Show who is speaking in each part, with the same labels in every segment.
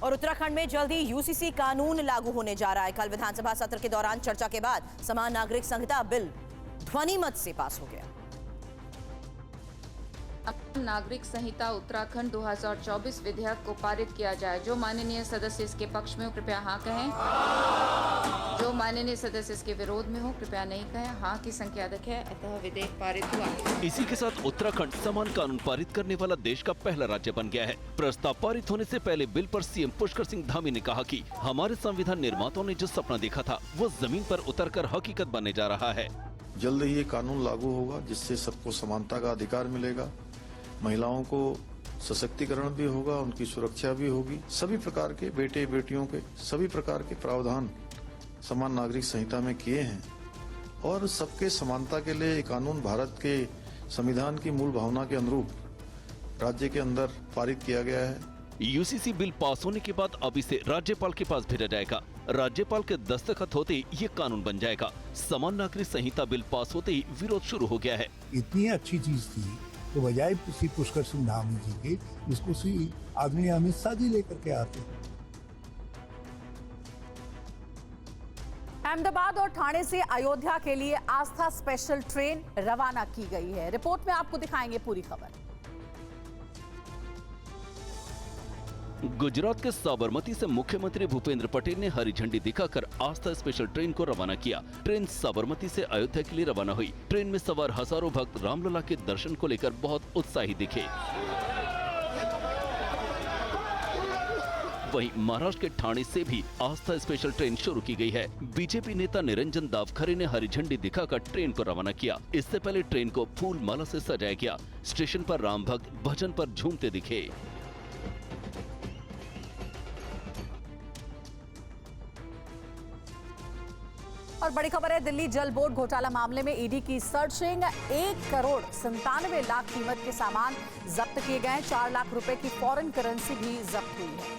Speaker 1: और उत्तराखंड में जल्दी यूसीसी कानून लागू होने जा रहा है। कल विधानसभा सत्र के दौरान चर्चा के बाद समान नागरिक संहिता बिल ध्वनिमत से पास हो गया।
Speaker 2: नागरिक संहिता उत्तराखंड 2024 विधेयक को पारित किया जाए। जो माननीय सदस्य इसके पक्ष में हो कृपया हाँ कहें। जो माननीय सदस्य इसके विरोध में हो कृपया नहीं कहें। हाँ की संख्या अधिक है, अतः विधेयक पारित हुआ।
Speaker 3: इसी के साथ उत्तराखंड समान कानून पारित करने वाला देश का पहला राज्य बन गया है। प्रस्ताव पारित होने से पहले बिल पर सीएम पुष्कर सिंह धामी ने कहा कि हमारे संविधान निर्माताओं ने जो सपना देखा था वो जमीन पर उतरकर हकीकत बनने जा रहा है।
Speaker 4: जल्द ही ये कानून लागू होगा जिससे सबको समानता का अधिकार मिलेगा, महिलाओं को सशक्तिकरण भी होगा, उनकी सुरक्षा भी होगी। सभी प्रकार के बेटे बेटियों के सभी प्रकार के प्रावधान समान नागरिक संहिता में किए हैं और सबके समानता के लिए ये कानून भारत के संविधान की मूल भावना के अनुरूप राज्य के अंदर पारित किया गया है।
Speaker 3: यूसीसी बिल पास होने के बाद अब इसे राज्यपाल के पास भेजा जाएगा। राज्यपाल के दस्तखत होते ही ये कानून बन जाएगा। समान नागरिक संहिता बिल पास होते ही विरोध शुरू हो गया है।
Speaker 5: इतनी अच्छी चीज थी तो बजाय श्री पुष्कर सिंह धामी जी के इसको श्री आदरणीय अमित शाह जी लेकर के आते।
Speaker 6: अहमदाबाद और ठाणे से अयोध्या के लिए आस्था स्पेशल ट्रेन रवाना की गई है। रिपोर्ट में आपको दिखाएंगे पूरी खबर।
Speaker 3: गुजरात के साबरमती से मुख्यमंत्री भूपेंद्र पटेल ने हरी झंडी दिखाकर आस्था स्पेशल ट्रेन को रवाना किया। ट्रेन साबरमती से अयोध्या के लिए रवाना हुई। ट्रेन में सवार हजारों भक्त रामलला के दर्शन को लेकर बहुत उत्साही दिखे। वहीं महाराष्ट्र के ठाणे से भी आस्था स्पेशल ट्रेन शुरू की गई है। बीजेपी नेता निरंजन दावखरे ने हरी झंडी दिखाकर ट्रेन को रवाना किया। इससे पहले ट्रेन को फूल माला से सजाया गया। स्टेशन पर राम भक्त भजन पर झूमते दिखे।
Speaker 6: और बड़ी खबर है, दिल्ली जल बोर्ड घोटाला मामले में ईडी की सर्चिंग। 1,97,00,000 कीमत के सामान जब्त किए गए। 4 लाख रुपए की फॉरेन करेंसी भी जब्त हुई है।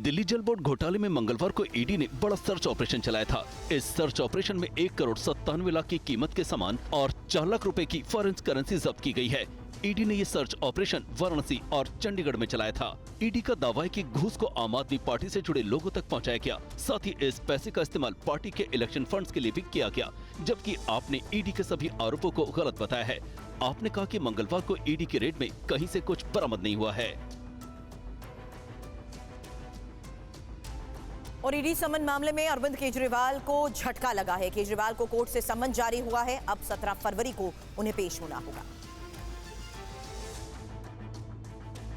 Speaker 3: दिल्ली जल बोर्ड घोटाले में मंगलवार को ईडी ने बड़ा सर्च ऑपरेशन चलाया था। इस सर्च ऑपरेशन में 1,97,00,000 की कीमत के सामान और 4 लाख रुपए की फॉरेन करेंसी जब्त की गई है। ईडी ने ये सर्च ऑपरेशन वाराणसी और चंडीगढ़ में चलाया था। ईडी का दावा है कि घूस को आम आदमी पार्टी से जुड़े लोगों तक पहुंचाया गया। साथ ही इस पैसे का इस्तेमाल पार्टी के इलेक्शन फंड्स के लिए भी किया गया। जबकि आपने ईडी के सभी आरोपों को गलत बताया है। आपने कहा कि मंगलवार को ईडी के रेड में कहीं से कुछ बरामद नहीं हुआ है।
Speaker 1: और ईडी समन मामले में अरविंद केजरीवाल को झटका लगा है। केजरीवाल को कोर्ट से समन जारी हुआ है। अब 17 फरवरी को उन्हें पेश होना होगा।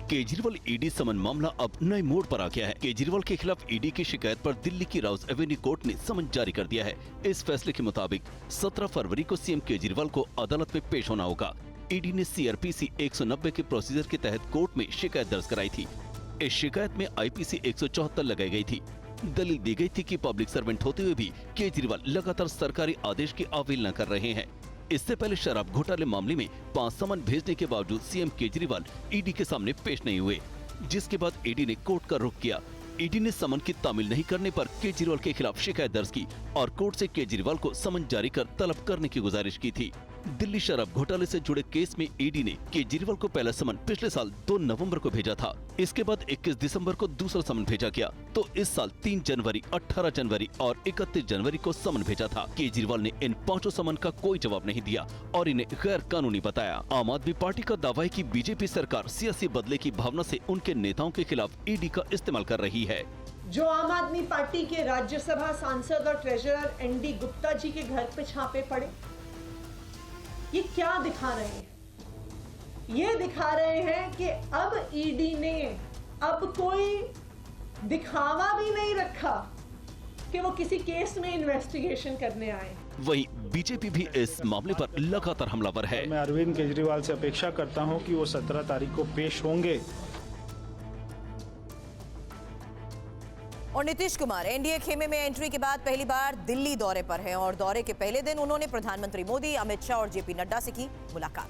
Speaker 3: केजरीवाल ईडी समन मामला अब नए मोड़ पर आ गया है। केजरीवाल के खिलाफ ईडी की शिकायत पर दिल्ली की राउस एवेन्यू कोर्ट ने समन जारी कर दिया है। इस फैसले के मुताबिक 17 फरवरी को सीएम केजरीवाल को अदालत में पेश होना होगा। ईडी ने सीआरपीसी 190 के प्रोसीजर के तहत कोर्ट में शिकायत दर्ज कराई थी। इस शिकायत में आईपीसी 174 लगाई गई थी। दलील दी गई थी कि पब्लिक सर्वेंट होते हुए भी केजरीवाल लगातार सरकारी आदेश की अवहेलना कर रहे हैं। इससे पहले शराब घोटाले मामले में 5 समन भेजने के बावजूद सीएम केजरीवाल ईडी के सामने पेश नहीं हुए, जिसके बाद ईडी ने कोर्ट का रुख किया। ईडी ने समन की तामील नहीं करने पर केजरीवाल के खिलाफ शिकायत दर्ज की और कोर्ट से केजरीवाल को समन जारी कर तलब करने की गुजारिश की थी। दिल्ली शराब घोटाले से जुड़े केस में ईडी ने केजरीवाल को पहला समन पिछले साल 2 नवंबर को भेजा था। इसके बाद 21 दिसंबर को दूसरा समन भेजा गया, तो इस साल 3 जनवरी, 18 जनवरी और 31 जनवरी को समन भेजा था। केजरीवाल ने इन 5 समन का कोई जवाब नहीं दिया और इन्हें गैर कानूनी बताया। आम आदमी पार्टी का दावा है कि बीजेपी सरकार सियासी बदले की भावना से उनके नेताओं के खिलाफ ईडी का इस्तेमाल कर रही है।
Speaker 7: जो आम आदमी पार्टी के राज्यसभा सांसद और ट्रेजरर एनडी गुप्ता जी के घर पे छापे पड़े, ये क्या दिखा रहे हैं? ये दिखा रहे हैं कि अब ईडी ने अब कोई दिखावा भी नहीं रखा कि वो किसी केस में इन्वेस्टिगेशन करने आए।
Speaker 3: वहीं बीजेपी भी इस मामले पर लगातार हमलावर है।
Speaker 8: मैं अरविंद केजरीवाल से अपेक्षा करता हूं कि वो 17 तारीख को पेश होंगे।
Speaker 1: और नीतीश कुमार एनडीए खेमे में एंट्री के बाद पहली बार दिल्ली दौरे पर हैं और दौरे के पहले दिन उन्होंने प्रधानमंत्री मोदी, अमित शाह और जेपी नड्डा से की मुलाकात।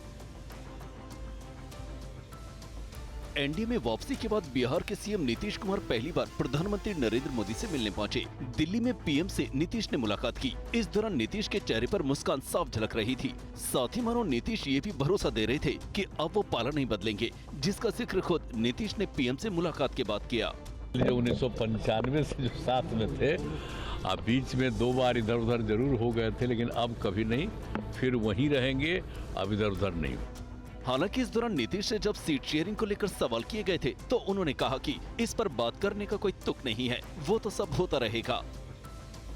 Speaker 3: एनडीए में वापसी के बाद बिहार के सीएम नीतीश कुमार पहली बार प्रधानमंत्री नरेंद्र मोदी से मिलने पहुंचे। दिल्ली में पीएम से नीतीश ने मुलाकात की। इस दौरान नीतीश के चेहरे पर मुस्कान साफ झलक रही थी। साथ ही मानो नीतीश ये भी भरोसा दे रहे थे कि अब वो पाला नहीं बदलेंगे, जिसका जिक्र खुद नीतीश ने पीएम से मुलाकात के बाद किया।
Speaker 9: 1995 से जो साथ में थे, अब बीच में 2 बार इधर उधर जरूर हो गए थे, लेकिन अब कभी नहीं, फिर वहीं रहेंगे, अब इधर उधर नहीं।
Speaker 3: हालांकि इस दौरान नीतीश से जब सीट शेयरिंग को लेकर सवाल किए गए थे तो उन्होंने कहा कि इस पर बात करने का कोई तुक नहीं है, वो तो सब होता रहेगा।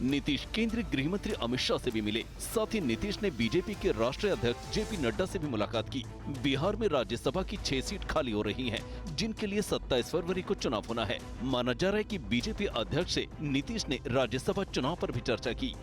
Speaker 3: नीतीश केंद्रीय गृह मंत्री अमित शाह से भी मिले। साथ ही नीतीश ने बीजेपी के राष्ट्रीय अध्यक्ष जेपी नड्डा से भी मुलाकात की। बिहार में राज्यसभा की 6 सीट खाली हो रही हैं, जिनके लिए 27 फरवरी को चुनाव होना है। माना जा रहा है कि बीजेपी अध्यक्ष से नीतीश ने राज्यसभा चुनाव पर भी चर्चा की।